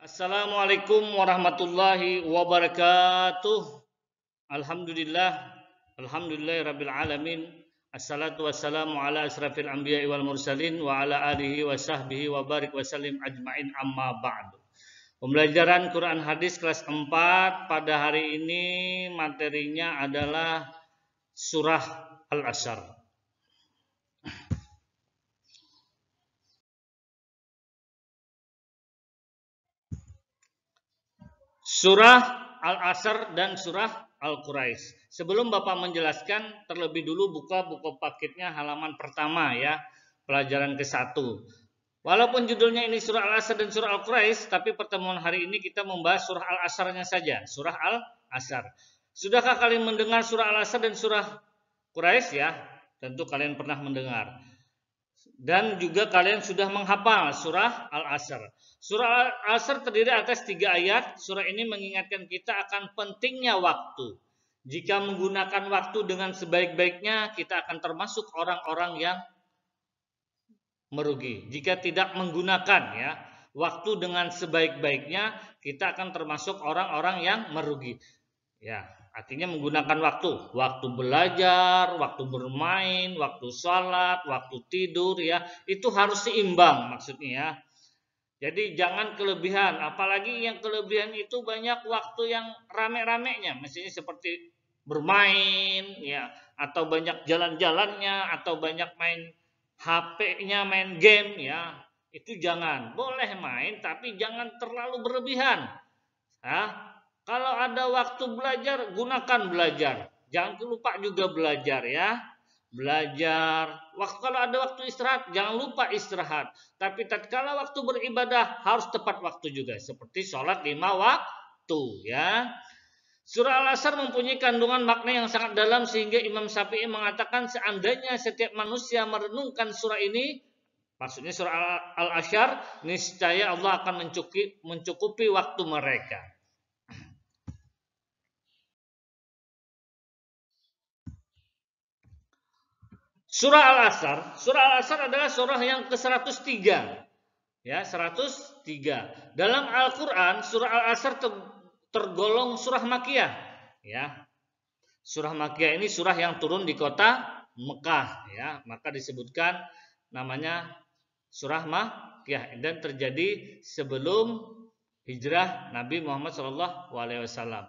Assalamualaikum warahmatullahi wabarakatuh. Alhamdulillah, alhamdulillahirabbil alamin. Assalatu wassalamu ala asrafil anbiya'i wal mursalin wa ala alihi wa sahbihi wa barik wa sallim ajmain amma ba'du. Pembelajaran Quran Hadis kelas 4 pada hari ini materinya adalah surah Al-Asr. Surah Al-Asr dan surah Al-Quraisy. Sebelum Bapak menjelaskan, terlebih dulu buka buku paketnya halaman pertama ya, pelajaran ke-1. Walaupun judulnya ini surah Al-Asr dan surah Al-Quraisy, tapi pertemuan hari ini kita membahas surah Al-Asr-nya saja, surah Al-Asr. Sudahkah kalian mendengar surah Al-Asr dan surah Quraisy ya? Tentu kalian pernah mendengar. Dan juga kalian sudah menghafal surah Al-Asr. Surah Al-Asr terdiri atas 3 ayat. Surah ini mengingatkan kita akan pentingnya waktu. Jika menggunakan waktu dengan sebaik-baiknya, kita akan termasuk orang-orang yang merugi. Jika tidak menggunakan ya waktu dengan sebaik-baiknya, kita akan termasuk orang-orang yang merugi. Ya, artinya menggunakan waktu belajar, waktu bermain, waktu sholat, waktu tidur ya, itu harus seimbang maksudnya ya. Jadi jangan kelebihan, apalagi yang kelebihan itu banyak waktu yang rame-ramenya, misalnya seperti bermain ya, atau banyak jalan-jalannya, atau banyak main HP-nya, main game ya. Itu jangan, boleh main tapi jangan terlalu berlebihan. Ya. Kalau ada waktu belajar, gunakan belajar. Jangan lupa juga belajar ya. Belajar. Kalau ada waktu istirahat, jangan lupa istirahat. Tapi tatkala waktu beribadah harus tepat waktu juga, seperti sholat 5 waktu ya. Surah Al-Asr mempunyai kandungan makna yang sangat dalam sehingga Imam Syafi'i mengatakan seandainya setiap manusia merenungkan surah ini, maksudnya surah Al-Asr, niscaya Allah akan mencukupi waktu mereka. Surah Al-Asr adalah surah yang ke-103. Ya, 103. Dalam Al-Qur'an, surah Al-Asr tergolong surah Makkiyah, ya. Surah Makkiyah ini surah yang turun di kota Mekah, ya. Maka disebutkan namanya surah Makkiyah dan terjadi sebelum hijrah Nabi Muhammad SAW.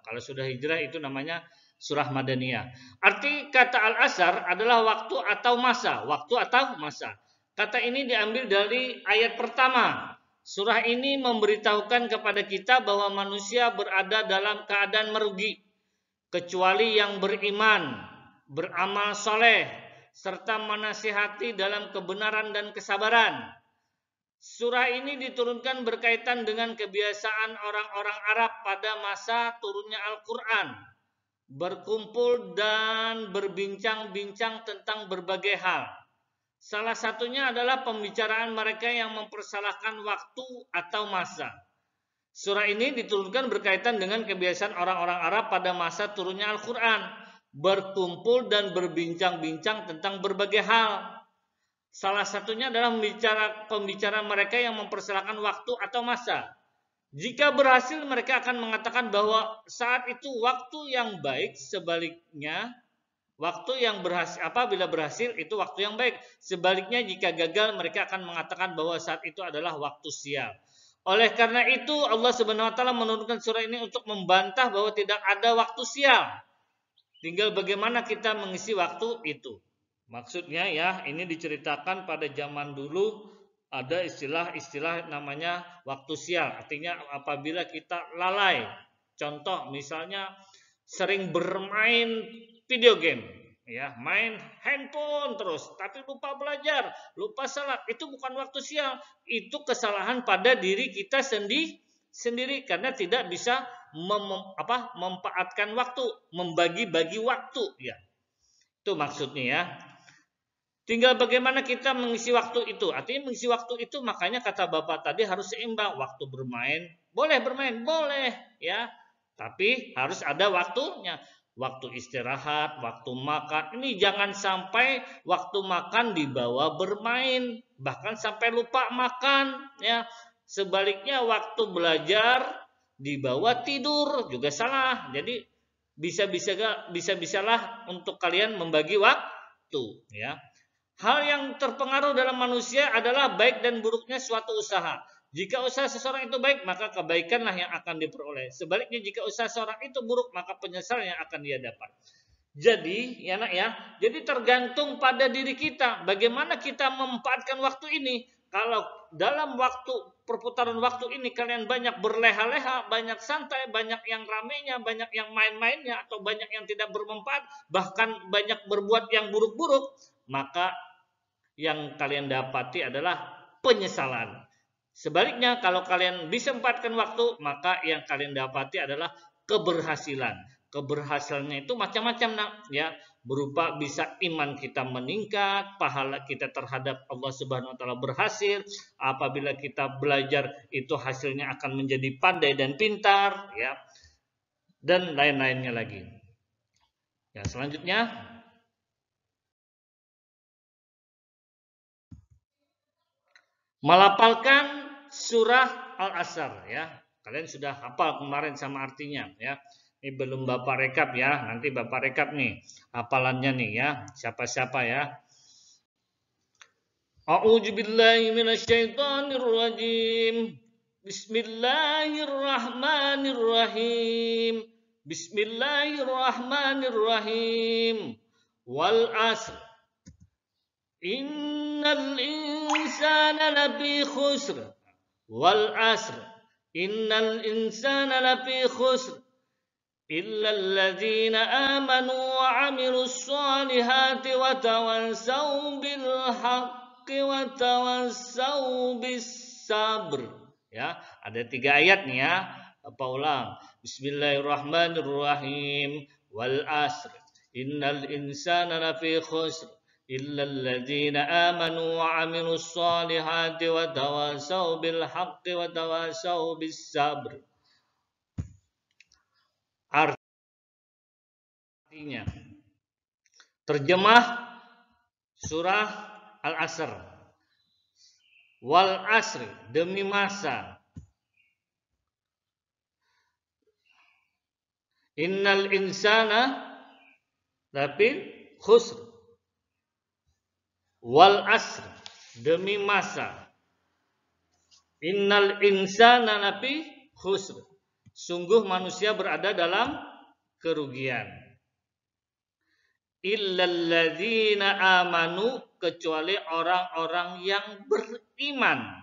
Kalau sudah hijrah itu namanya surah Madaniyah. Arti kata Al-Asr adalah waktu atau masa. Waktu atau masa. Kata ini diambil dari ayat pertama. Surah ini memberitahukan kepada kita bahwa manusia berada dalam keadaan merugi, kecuali yang beriman, beramal soleh, serta menasihati dalam kebenaran dan kesabaran. Surah ini diturunkan berkaitan dengan kebiasaan orang-orang Arab pada masa turunnya Al-Quran. Berkumpul dan berbincang-bincang tentang berbagai hal. Salah satunya adalah pembicaraan mereka yang mempersalahkan waktu atau masa. Surah ini diturunkan berkaitan dengan kebiasaan orang-orang Arab pada masa turunnya Al-Quran. Berkumpul dan berbincang-bincang tentang berbagai hal. Salah satunya adalah pembicaraan mereka yang mempersalahkan waktu atau masa. Jika berhasil, mereka akan mengatakan bahwa saat itu waktu yang baik. Sebaliknya, waktu yang berhasil, apabila berhasil itu waktu yang baik. Sebaliknya, jika gagal, mereka akan mengatakan bahwa saat itu adalah waktu sial. Oleh karena itu, Allah Subhanahu wa taala menurunkan surah ini untuk membantah bahwa tidak ada waktu sial. Tinggal bagaimana kita mengisi waktu itu. Maksudnya ya, ini diceritakan pada zaman dulu ada istilah-istilah namanya waktu sial. Artinya apabila kita lalai. Contoh misalnya sering bermain video game, ya, main handphone terus, tapi lupa belajar, lupa salat. Itu bukan waktu sial, itu kesalahan pada diri kita sendiri karena tidak bisa memanfaatkan waktu, membagi-bagi waktu, ya. Itu maksudnya ya. Tinggal bagaimana kita mengisi waktu itu. Artinya mengisi waktu itu makanya kata Bapak tadi harus seimbang. Waktu bermain, boleh ya. Tapi harus ada waktunya. Waktu istirahat, waktu makan. Ini jangan sampai waktu makan dibawa bermain. Bahkan sampai lupa makan ya. Sebaliknya waktu belajar dibawa tidur juga salah. Jadi bisa-bisalah untuk kalian membagi waktu, ya. Hal yang terpengaruh dalam manusia adalah baik dan buruknya suatu usaha. Jika usaha seseorang itu baik, maka kebaikanlah yang akan diperoleh. Sebaliknya jika usaha seseorang itu buruk, maka penyesalan yang akan dia dapat. Jadi, ya nak ya, jadi tergantung pada diri kita. Bagaimana kita memanfaatkan waktu ini. Kalau dalam perputaran waktu ini kalian banyak berleha-leha, banyak santai, banyak yang ramenya, banyak yang main-mainnya, atau banyak yang tidak bermanfaat, bahkan banyak berbuat yang buruk-buruk, maka yang kalian dapati adalah penyesalan. Sebaliknya, kalau kalian bisa manfaatkan waktu, maka yang kalian dapati adalah keberhasilan. Keberhasilannya itu macam-macam, ya, berupa bisa iman kita meningkat, pahala kita terhadap Allah Subhanahu wa taala berhasil, apabila kita belajar itu hasilnya akan menjadi pandai dan pintar, ya. Dan lain-lainnya lagi. Ya, selanjutnya melafalkan surah Al-Asr, ya. Kalian sudah hafal kemarin sama artinya, ya. Ini belum Bapak rekap, ya. Nanti Bapak rekap nih hafalannya nih, ya. Siapa-siapa, ya. A'udzubillahi minasyaitonirrajim. Bismillahirrahmanirrahim. Bismillahirrahmanirrahim. Wal asr. Innal insana lafi khusr. Wal asr. Innal insana lafi khusr. إلا الذين آمنوا وعملوا الصالحات وتواصوا بالحق وتواصوا بالصبر. Ya, ada 3 ayat nih, ya. Apa ulang? Bismillahirrahmanirrahim. Wal asr. Innal insana lafi khusr. إلا الذين آمنوا وعملوا الصالحات وتواصوا بالحق وتواصوا بالصبر. Artinya, terjemah surah Al-Asr. Wal asri, demi masa. Innal insana lafi khusr. Wal asr, demi masa. Innal insana lafi khusr. Sungguh manusia berada dalam kerugian. Illalladzina amanu, kecuali orang-orang yang beriman.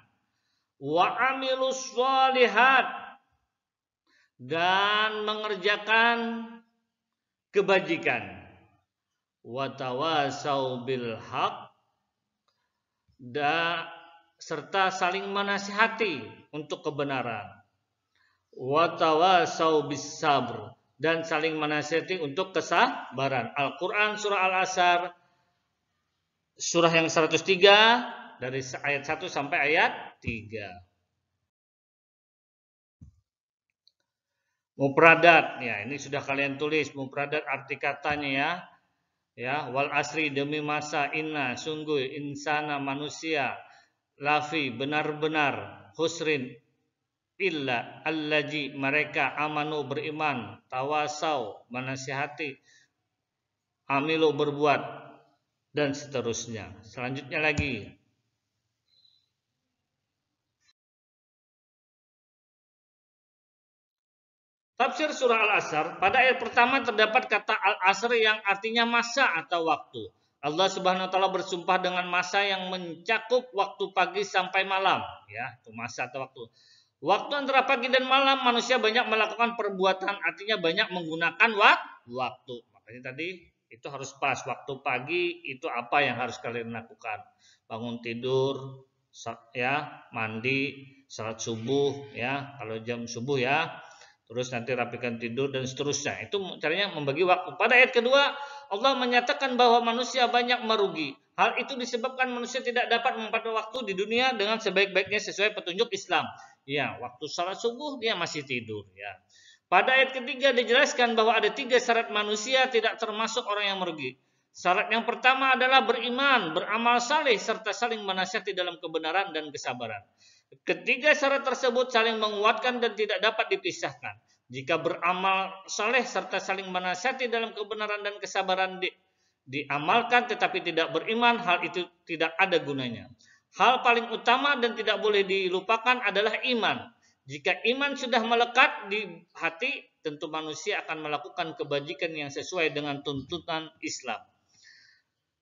Wa amilus sholihat, dan mengerjakan kebajikan. Wa tawasau bil haq, serta saling menasihati untuk kebenaran. Wa tawasau bis sabr, dan saling menasihati untuk kesabaran. Al-Quran surah Al-Asr, surah yang 103 dari ayat 1 sampai ayat 3. Mufradat, ya, ini sudah kalian tulis mufradat arti katanya, ya. Ya, wal asri, demi masa, inna, sungguh, insana, manusia, lafi, benar-benar, husrin, illa allazi, mereka, amanu, beriman, tawasau, menasihati, amilu, berbuat, dan seterusnya. Selanjutnya lagi, tafsir surah Al-Asr. Pada ayat pertama terdapat kata Al-Asr yang artinya masa atau waktu. Allah Subhanahu wa taala bersumpah dengan masa yang mencakup waktu pagi sampai malam, ya, itu masa atau waktu. Waktu antara pagi dan malam manusia banyak melakukan perbuatan, artinya banyak menggunakan waktu. Makanya tadi itu harus pas. Waktu pagi itu apa yang harus kalian lakukan? Bangun tidur, ya, mandi, salat subuh, ya, kalau jam subuh, ya. Terus nanti rapikan tidur dan seterusnya. Itu caranya membagi waktu. Pada ayat kedua, Allah menyatakan bahwa manusia banyak merugi. Hal itu disebabkan manusia tidak dapat memanfaatkan waktu di dunia dengan sebaik-baiknya sesuai petunjuk Islam. Ya, waktu salat subuh dia masih tidur, ya. Pada ayat ketiga dijelaskan bahwa ada 3 syarat manusia tidak termasuk orang yang merugi. Syarat yang pertama adalah beriman, beramal saleh, serta saling menasihati dalam kebenaran dan kesabaran. Ketiga syarat tersebut saling menguatkan dan tidak dapat dipisahkan. Jika beramal saleh serta saling menasihati dalam kebenaran dan kesabaran diamalkan tetapi tidak beriman, hal itu tidak ada gunanya. Hal paling utama dan tidak boleh dilupakan adalah iman. Jika iman sudah melekat di hati, tentu manusia akan melakukan kebajikan yang sesuai dengan tuntunan Islam.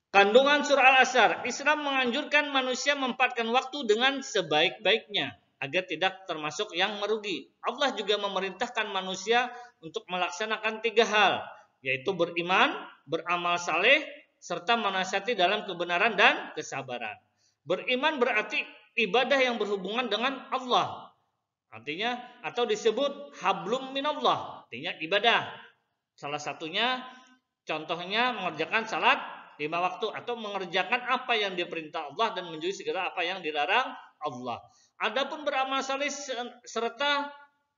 Kandungan surah Al-Asr, Islam menganjurkan manusia memanfaatkan waktu dengan sebaik-baiknya agar tidak termasuk yang merugi. Allah juga memerintahkan manusia untuk melaksanakan 3 hal, yaitu beriman, beramal saleh, serta menasihati dalam kebenaran dan kesabaran. Beriman berarti ibadah yang berhubungan dengan Allah. Artinya atau disebut hablum minallah, artinya ibadah. Salah satunya contohnya mengerjakan salat 5 waktu atau mengerjakan apa yang diperintah Allah dan menjauhi segala apa yang dilarang Allah. Adapun beramal saleh serta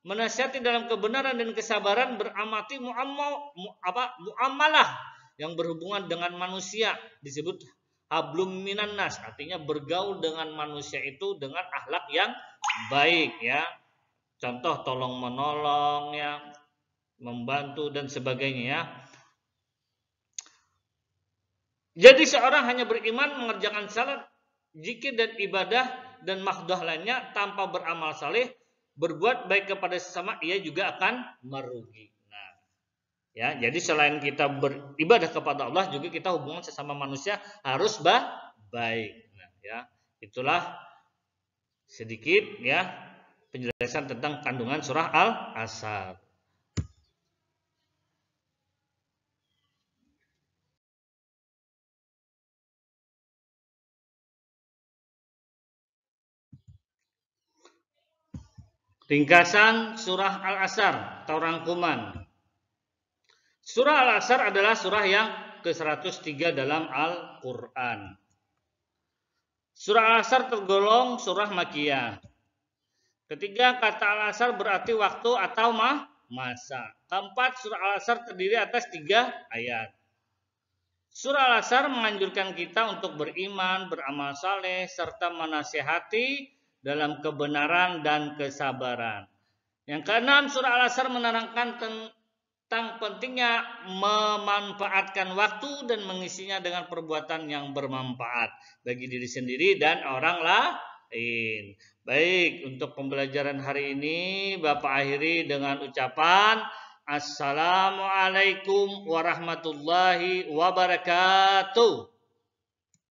menasihati dalam kebenaran dan kesabaran beramati muamalah yang berhubungan dengan manusia disebut hablum minan nas, artinya bergaul dengan manusia itu dengan akhlak yang baik ya. Contoh tolong menolong ya, membantu dan sebagainya ya. Jadi seorang hanya beriman mengerjakan salat, zikir dan ibadah dan mahdoh lainnya tanpa beramal saleh, berbuat baik kepada sesama, ia juga akan merugi. Nah, ya, jadi selain kita beribadah kepada Allah, juga kita hubungan sesama manusia harus baik. Nah, ya, itulah sedikit ya penjelasan tentang kandungan surah Al-Asr. Ringkasan surah Al-Asr atau rangkuman. Surah Al-Asr adalah surah yang ke-103 dalam Al-Quran. Surah Al-Asr tergolong surah Makkiyah. Ketiga, kata Al-Asr berarti waktu atau masa. Keempat, surah Al-Asr terdiri atas 3 ayat. Surah Al-Asr menganjurkan kita untuk beriman, beramal saleh, serta menasihati dalam kebenaran dan kesabaran. Yang keenam, surah Al-Asr menerangkan tentang pentingnya memanfaatkan waktu dan mengisinya dengan perbuatan yang bermanfaat bagi diri sendiri dan orang lain. Baik, untuk pembelajaran hari ini Bapak akhiri dengan ucapan Assalamualaikum warahmatullahi wabarakatuh.